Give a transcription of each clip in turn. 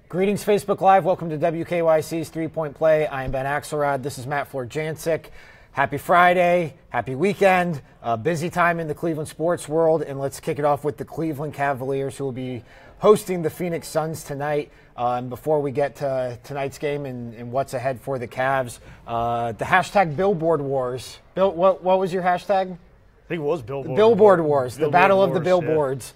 Greetings, Facebook Live. Welcome to WKYC's 3-Point Play. I am Ben Axelrod. This is Matt Florjancic. Happy Friday. Happy weekend. Busy time in the Cleveland sports world. And let's kick it off with the Cleveland Cavaliers, who will be hosting the Phoenix Suns tonight. And before we get to tonight's game and what's ahead for the Cavs, the hashtag Billboard Wars. Bill, what was your hashtag? I think it was Billboard. The Billboard Wars, the Battle of the Wars, Billboards,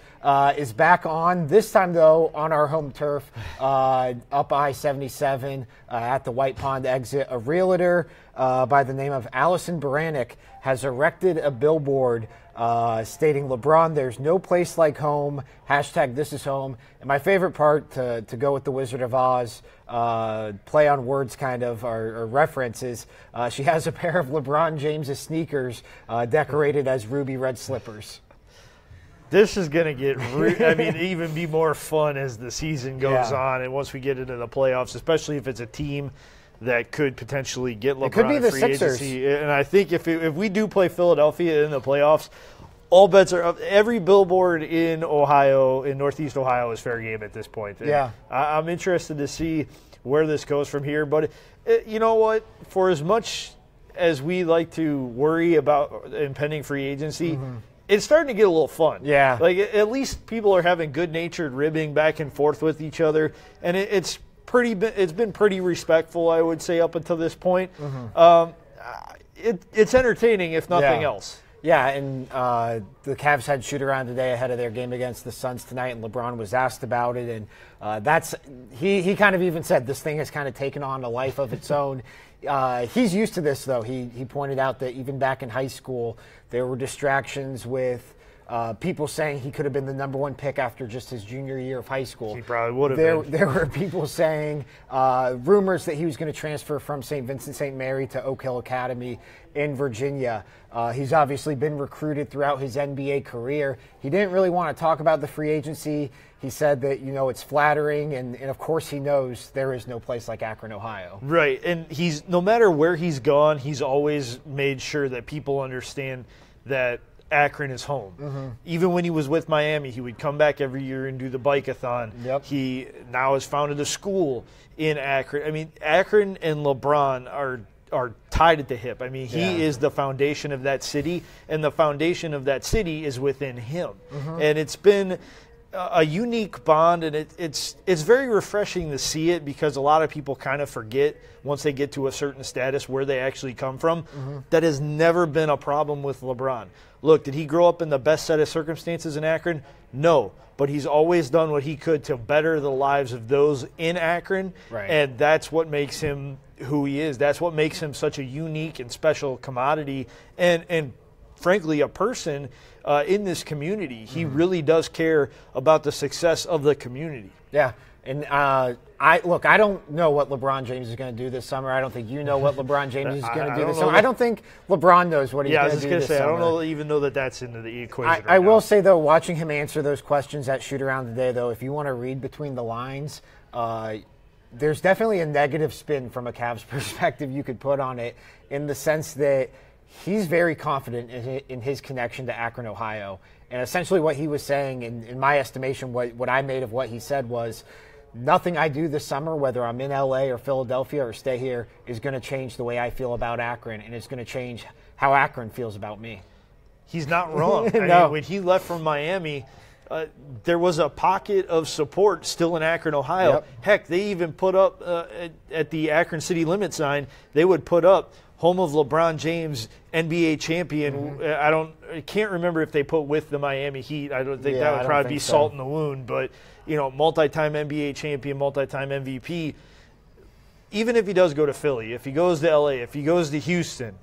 is back on. This time, though, on our home turf, up I-77 at the White Pond exit. A realtor by the name of Allison Baranek has erected a billboard stating, "LeBron, there's no place like home. Hashtag this is home." And my favorite part, to go with the Wizard of Oz play on words kind of, or references, she has a pair of LeBron James's sneakers decorated as ruby red slippers. This is going to get, even be more fun as the season goes on, and once we get into the playoffs, especially if it's a team that could potentially get LeBron. It could be the free Sixers. Agency. And I think if we do play Philadelphia in the playoffs, all bets are up. Every billboard in Ohio, in Northeast Ohio, is fair game at this point. And yeah. I'm interested to see where this goes from here. But you know what? For as much as we like to worry about impending free agency, it's starting to get a little fun. Yeah. Like, at least people are having good-natured ribbing back and forth with each other. And it's been pretty respectful, I would say, up until this point. It's entertaining, if nothing else. Yeah, and the Cavs had shoot-around today ahead of their game against the Suns tonight, and LeBron was asked about it. And he kind of even said this thing has kind of taken on a life of its own. He's used to this, though. He pointed out that even back in high school, there were distractions with people saying he could have been the #1 pick after just his junior year of high school. He probably would have been. There were people saying rumors that he was going to transfer from St. Vincent St. Mary to Oak Hill Academy in Virginia. He's obviously been recruited throughout his NBA career. He didn't really want to talk about the free agency. He said that, it's flattering, and of course he knows there is no place like Akron, Ohio. Right, and no matter where he's gone, he's always made sure that people understand that Akron is home. Even when he was with Miami, he would come back every year and do the bike-a-thon. Yep. He now has founded a school in Akron. I mean, Akron and LeBron are tied at the hip. I mean, he is the foundation of that city, and the foundation of that city is within him. And it's been a unique bond, and it's very refreshing to see it, because a lot of people kind of forget once they get to a certain status where they actually come from. That has never been a problem with LeBron. Look, did he grow up in the best set of circumstances in Akron? No, but he's always done what he could to better the lives of those in Akron, and that's what makes him who he is. That's what makes him such a unique and special commodity, and frankly, a person in this community. He really does care about the success of the community. Yeah, and I don't know what LeBron James is going to do this summer. I don't think you know what LeBron James is going to do this summer. I don't think LeBron knows what he's going to do this summer. I don't even know that that's into the equation. I will say, though, watching him answer those questions at shoot-around today, though, if you want to read between the lines, there's definitely a negative spin from a Cavs perspective you could put on it, in the sense that he's very confident in his connection to Akron, Ohio. And essentially what he was saying, in my estimation, what I made of what he said was, nothing I do this summer, whether I'm in LA or Philadelphia or stay here, is going to change the way I feel about Akron, and it's going to change how Akron feels about me. He's not wrong. No. I mean, when he left from Miami, there was a pocket of support still in Akron, Ohio. Yep. Heck, they even put up at the Akron city limit sign, they would put up home of LeBron James, NBA champion. I can't remember if they put with the Miami Heat. I don't think that would probably be salt in the wound, but multi-time NBA champion, multi-time MVP. Even if he does go to Philly, if he goes to LA, if he goes to Houston,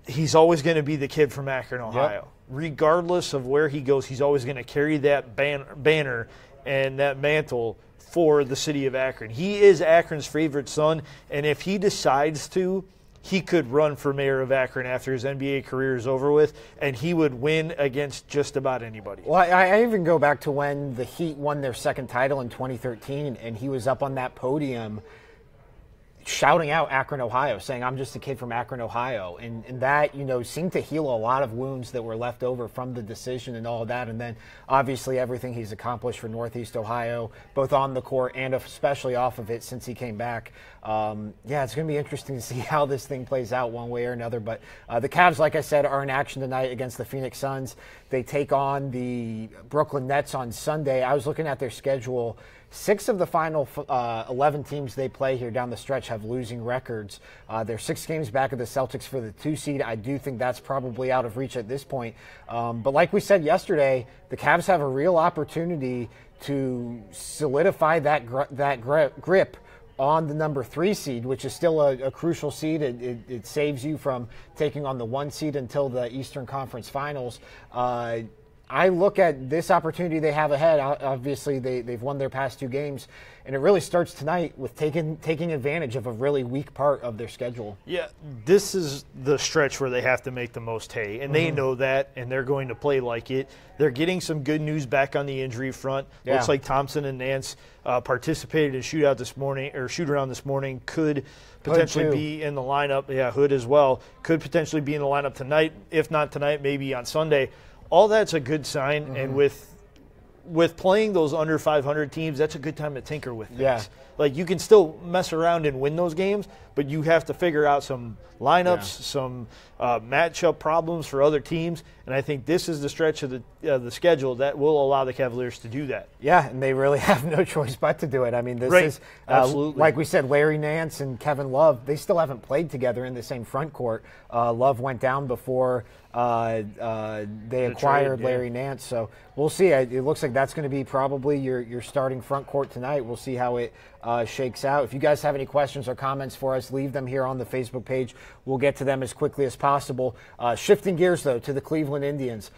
he's always going to be the kid from Akron, Ohio. Yep. Regardless of where he goes, he's always going to carry that banner and that mantle for the city of Akron. He is Akron's favorite son, and if he decides to, he could run for mayor of Akron after his NBA career is over with, and he would win against just about anybody. Well, I even go back to when the Heat won their second title in 2013, and he was up on that podium shouting out Akron, Ohio, saying, "I'm just a kid from Akron, Ohio." And that, seemed to heal a lot of wounds that were left over from the decision and all of that. And then obviously everything he's accomplished for Northeast Ohio, both on the court and especially off of it since he came back. It's going to be interesting to see how this thing plays out one way or another. But the Cavs, like I said, are in action tonight against the Phoenix Suns. They take on the Brooklyn Nets on Sunday. I was looking at their schedule. 6 of the final 11 teams they play here down the stretch have losing records. They're 6 games back of the Celtics for the 2 seed. I do think that's probably out of reach at this point. But like we said yesterday, the Cavs have a real opportunity to solidify that grip on the number 3 seed, which is still a crucial seed. It saves you from taking on the 1 seed until the Eastern Conference Finals. I look at this opportunity they have ahead. Obviously, they've won their past 2 games, and it really starts tonight with taking advantage of a really weak part of their schedule. Yeah, this is the stretch where they have to make the most hay, and they know that, and they're going to play like it. They're getting some good news back on the injury front. Yeah. Looks like Thompson and Nance participated in shoot-around this morning. Could potentially be in the lineup. Yeah, Hood as well. Could potentially be in the lineup tonight. If not tonight, maybe on Sunday. All that's a good sign, and with playing those under 500 teams, that's a good time to tinker with things. Yeah. Like, you can still mess around and win those games, but you have to figure out some lineups, some matchup problems for other teams, and I think this is the stretch of the schedule that will allow the Cavaliers to do that. Yeah, and they really have no choice but to do it. I mean, this is, absolutely. Like we said, Larry Nance and Kevin Love, they still haven't played together in the same front court. Love went down before they acquired Larry Nance, so we'll see. It looks like that's going to be probably your starting front court tonight. We'll see how it shakes out. If you guys have any questions or comments for us, leave them here on the Facebook page. We'll get to them as quickly as possible. Shifting gears, though, to the Cleveland Indians.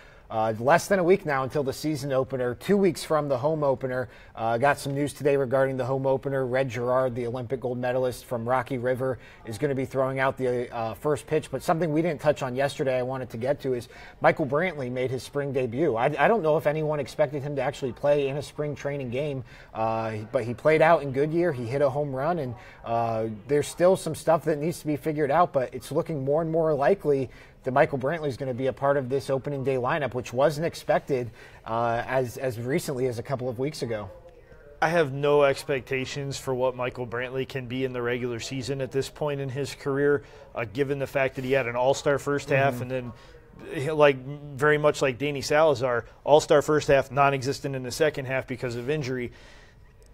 Less than a week now until the season opener, 2 weeks from the home opener. Got some news today regarding the home opener. Gerard, the Olympic gold medalist from Rocky River, is going to be throwing out the first pitch. But something we didn't touch on yesterday I wanted to get to is Michael Brantley made his spring debut. I don't know if anyone expected him to actually play in a spring training game, but he played out in Goodyear. He hit a home run, and there's still some stuff that needs to be figured out, but it's looking more and more likely that Michael Brantley is going to be a part of this opening day lineup, which wasn't expected as recently as a couple of weeks ago. I have no expectations for what Michael Brantley can be in the regular season at this point in his career, given the fact that he had an all-star first half and then, very much like Danny Salazar, all-star first half, non-existent in the second half because of injury.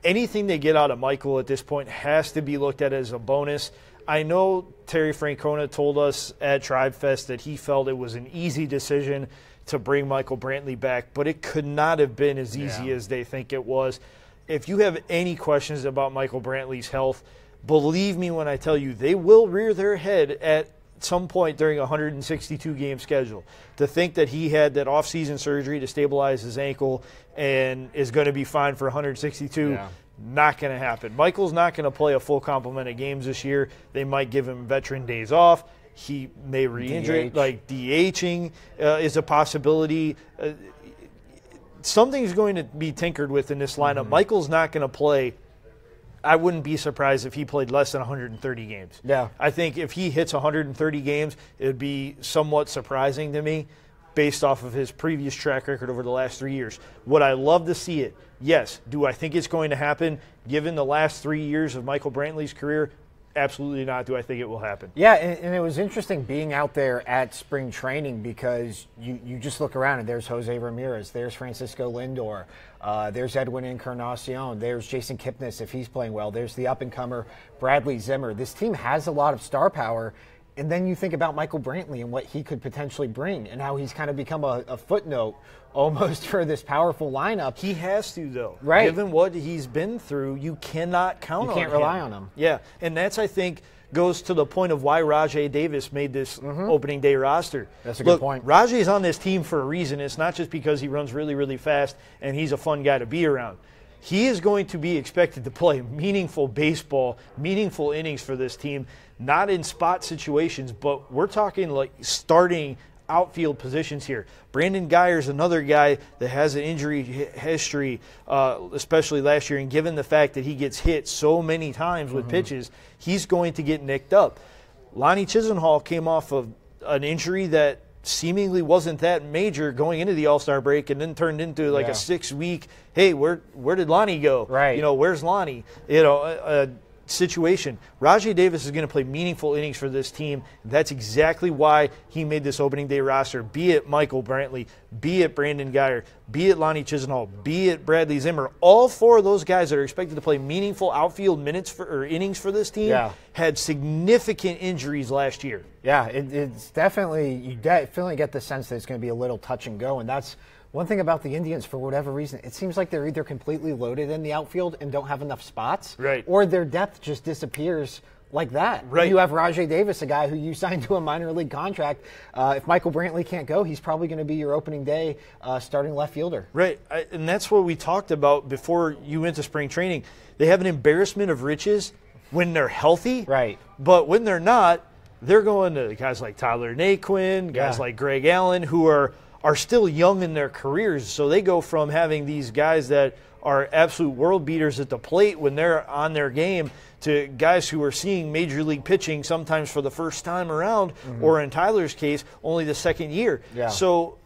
Anything they get out of Michael at this point has to be looked at as a bonus. I know Terry Francona told us at Tribe Fest that he felt it was an easy decision to bring Michael Brantley back, but it could not have been as easy as they think it was. If you have any questions about Michael Brantley's health, believe me when I tell you they will rear their head at some point during a 162-game schedule. To think that he had that off-season surgery to stabilize his ankle and is going to be fine for 162, not going to happen. Michael's not going to play a full complement of games this year. They might give him veteran days off. He may re-injure it. Like DHing is a possibility. Something's going to be tinkered with in this lineup. Michael's not going to play. I wouldn't be surprised if he played less than 130 games. Yeah. I think if he hits 130 games, it would be somewhat surprising to me based off of his previous track record over the last 3 years. Would I love to see it? Yes. Do I think it's going to happen given the last 3 years of Michael Brantley's career? Absolutely not. Do I think it will happen? Yeah, and it was interesting being out there at spring training because you just look around and there's Jose Ramirez, there's Francisco Lindor, there's Edwin Encarnacion, there's Jason Kipnis if he's playing well, there's the up-and-comer Bradley Zimmer. This team has a lot of star power. And then you think about Michael Brantley and what he could potentially bring and how he's kind of become a footnote almost for this powerful lineup. He has to, though. Right. Given what he's been through, you cannot count on him. You can't rely on him. Yeah, and that's, I think, goes to the point of why Rajai Davis made this opening day roster. That's a good point. Rajai's on this team for a reason. It's not just because he runs really, really fast and he's a fun guy to be around. He is going to be expected to play meaningful baseball, meaningful innings for this team, not in spot situations, but we're talking like starting outfield positions here. Brandon Guyer's another guy that has an injury history, especially last year, and given the fact that he gets hit so many times with pitches, he's going to get nicked up. Lonnie Chisenhall came off of an injury that seemingly wasn't that major going into the All-Star break, and then turned into like a 6-week, hey, where did Lonnie go? Right. Where's Lonnie? Situation. Rajai Davis is going to play meaningful innings for this team. That's exactly why he made this opening day roster, be it Michael Brantley, be it Brandon Guyer, be it Lonnie Chisenhall, be it Bradley Zimmer. All four of those guys that are expected to play meaningful outfield innings for this team had significant injuries last year. Yeah, it's definitely, you definitely get the sense that it's going to be a little touch and go, and that's one thing about the Indians. For whatever reason, it seems like they're either completely loaded in the outfield and don't have enough spots, right, or their depth just disappears like that. Right. You have Rajai Davis, a guy who you signed to a minor league contract. If Michael Brantley can't go, he's probably going to be your opening day starting left fielder. Right, and that's what we talked about before you went to spring training. They have an embarrassment of riches when they're healthy, right? But when they're not, they're going to guys like Tyler Naquin, guys like Greg Allen, who are still young in their careers. So they go from having these guys that are absolute world beaters at the plate when they're on their game to guys who are seeing major league pitching sometimes for the first time around, or in Tyler's case, only the second year. Yeah. So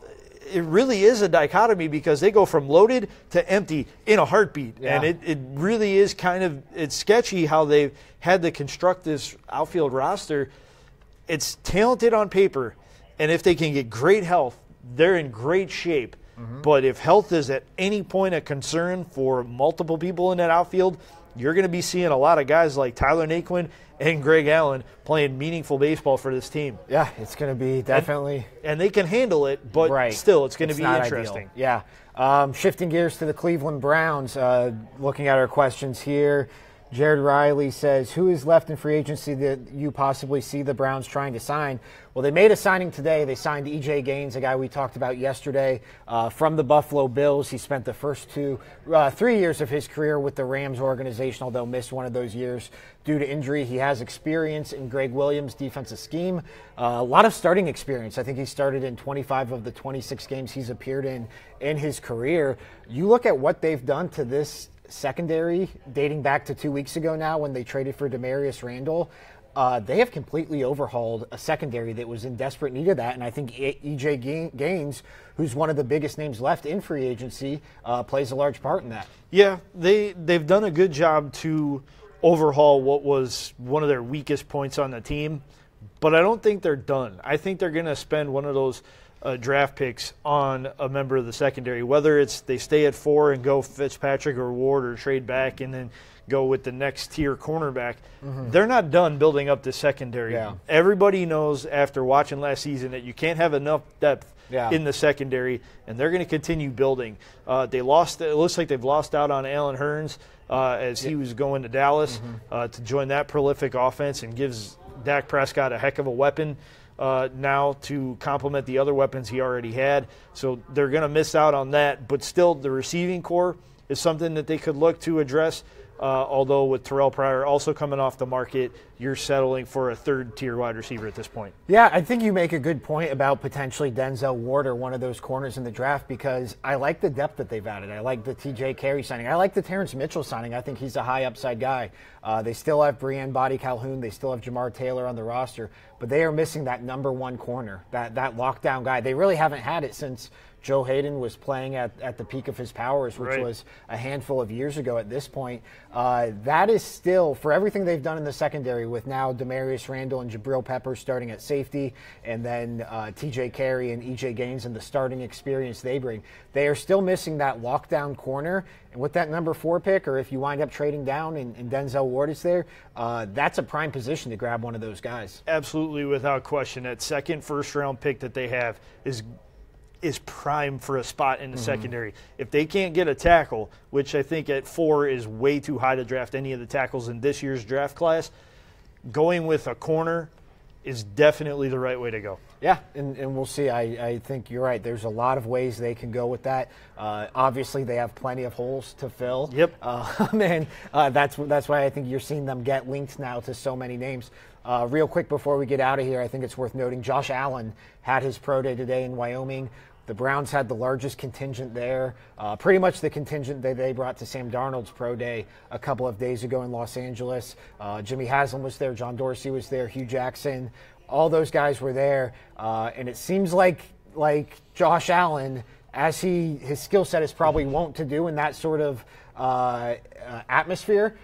it really is a dichotomy because they go from loaded to empty in a heartbeat. Yeah. And it really is it's sketchy how they've had to construct this outfield roster. It's talented on paper, and if they can get great health, they're in great shape. But if health is at any point a concern for multiple people in that outfield, you're going to be seeing a lot of guys like Tyler Naquin and Greg Allen playing meaningful baseball for this team. Yeah, it's going to be definitely. And they can handle it, but still, it's going to be interesting. Ideal. Yeah. Shifting gears to the Cleveland Browns, looking at our questions here. Jared Riley says, who is left in free agency that you possibly see the Browns trying to sign? Well, they made a signing today. They signed E.J. Gaines, a guy we talked about yesterday, from the Buffalo Bills. He spent the first 3 years of his career with the Rams organization, although missed one of those years due to injury. He has experience in Greg Williams' defensive scheme, a lot of starting experience. I think he started in 25 of the 26 games he's appeared in his career. You look at what they've done to this secondary dating back to 2 weeks ago now when they traded for Demarius Randall. They have completely overhauled a secondary that was in desperate need of that, and I think E.J. Gaines, who's one of the biggest names left in free agency, plays a large part in that. Yeah, they've done a good job to overhaul what was one of their weakest points on the team, but I don't think they're done. I think they're going to spend one of those draft picks on a member of the secondary, whether it's they stay at 4 and go Fitzpatrick or Ward or trade back and then go with the next tier cornerback. They're not done building up the secondary. Yeah. Everybody knows after watching last season that you can't have enough depth in the secondary, and they're going to continue building. It looks like they've lost out on Allen Hurns as he was going to Dallas to join that prolific offense, and gives Dak Prescott a heck of a weapon now to complement the other weapons he already had. So they're going to miss out on that. But still, the receiving core is something that they could look to address. Although with Terrell Pryor also coming off the market, you're settling for a third-tier wide receiver at this point. Yeah, I think you make a good point about potentially Denzel Ward or one of those corners in the draft, because I like the depth that they've added. I like the T.J. Carey signing. I like the Terrence Mitchell signing. I think he's a high-upside guy. They still have Breanne Body Calhoun. They still have Jamar Taylor on the roster. But they are missing that number one corner, that lockdown guy. They really haven't had it since Joe Hayden was playing at the peak of his powers, which was a handful of years ago at this point. That is still, for everything they've done in the secondary, with now Demarius Randall and Jabril Peppers starting at safety, and then T.J. Carey and E.J. Gaines and the starting experience they bring, they are still missing that lockdown corner. And with that number 4 pick, or if you wind up trading down and Denzel Ward is there, that's a prime position to grab one of those guys. Absolutely, without question. That second first-round pick that they have is prime for a spot in the secondary. If they can't get a tackle, which I think at 4 is way too high to draft any of the tackles in this year's draft class, going with a corner is definitely the right way to go. Yeah, and we'll see. I think you're right. There's a lot of ways they can go with that. Obviously, they have plenty of holes to fill. Yep. And that's why I think you're seeing them get linked now to so many names. Real quick before we get out of here, I think it's worth noting Josh Allen had his pro day today in Wyoming. The Browns had the largest contingent there, pretty much the contingent that they brought to Sam Darnold's pro day a couple of days ago in Los Angeles. Jimmy Haslam was there, John Dorsey was there, Hugh Jackson. All those guys were there, and it seems like Josh Allen, as his skill set is probably wont to do in that sort of atmosphere,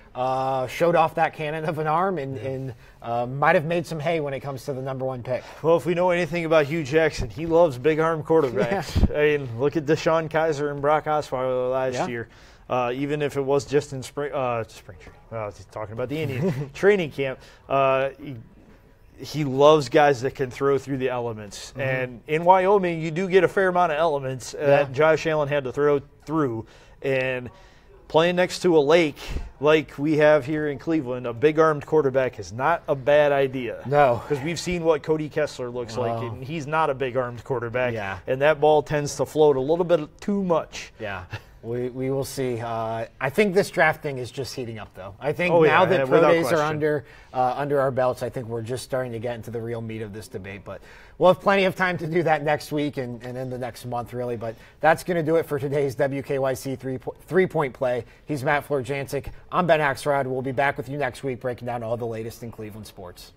showed off that cannon of an arm and might have made some hay when it comes to the #1 pick. Well, if we know anything about Hugh Jackson, he loves big arm quarterbacks. Yeah. I mean, look at Deshaun Kaiser and Brock Osweiler last year. Even if it was just in spring training. Talking about the Indian training camp. He loves guys that can throw through the elements. Mm-hmm. And in Wyoming, you do get a fair amount of elements that Josh Allen had to throw through. And playing next to a lake like we have here in Cleveland, a big-armed quarterback is not a bad idea. No. Because we've seen what Cody Kessler looks like, and he's not a big-armed quarterback. Yeah. And that ball tends to float a little bit too much. Yeah. We will see. I think this draft thing is just heating up, though. I think now that pro days are under our belts, I think we're just starting to get into the real meat of this debate. But we'll have plenty of time to do that next week and in the next month, really. But that's going to do it for today's WKYC three-point play. He's Matt Florjancic. I'm Ben Axelrod. We'll be back with you next week breaking down all the latest in Cleveland sports.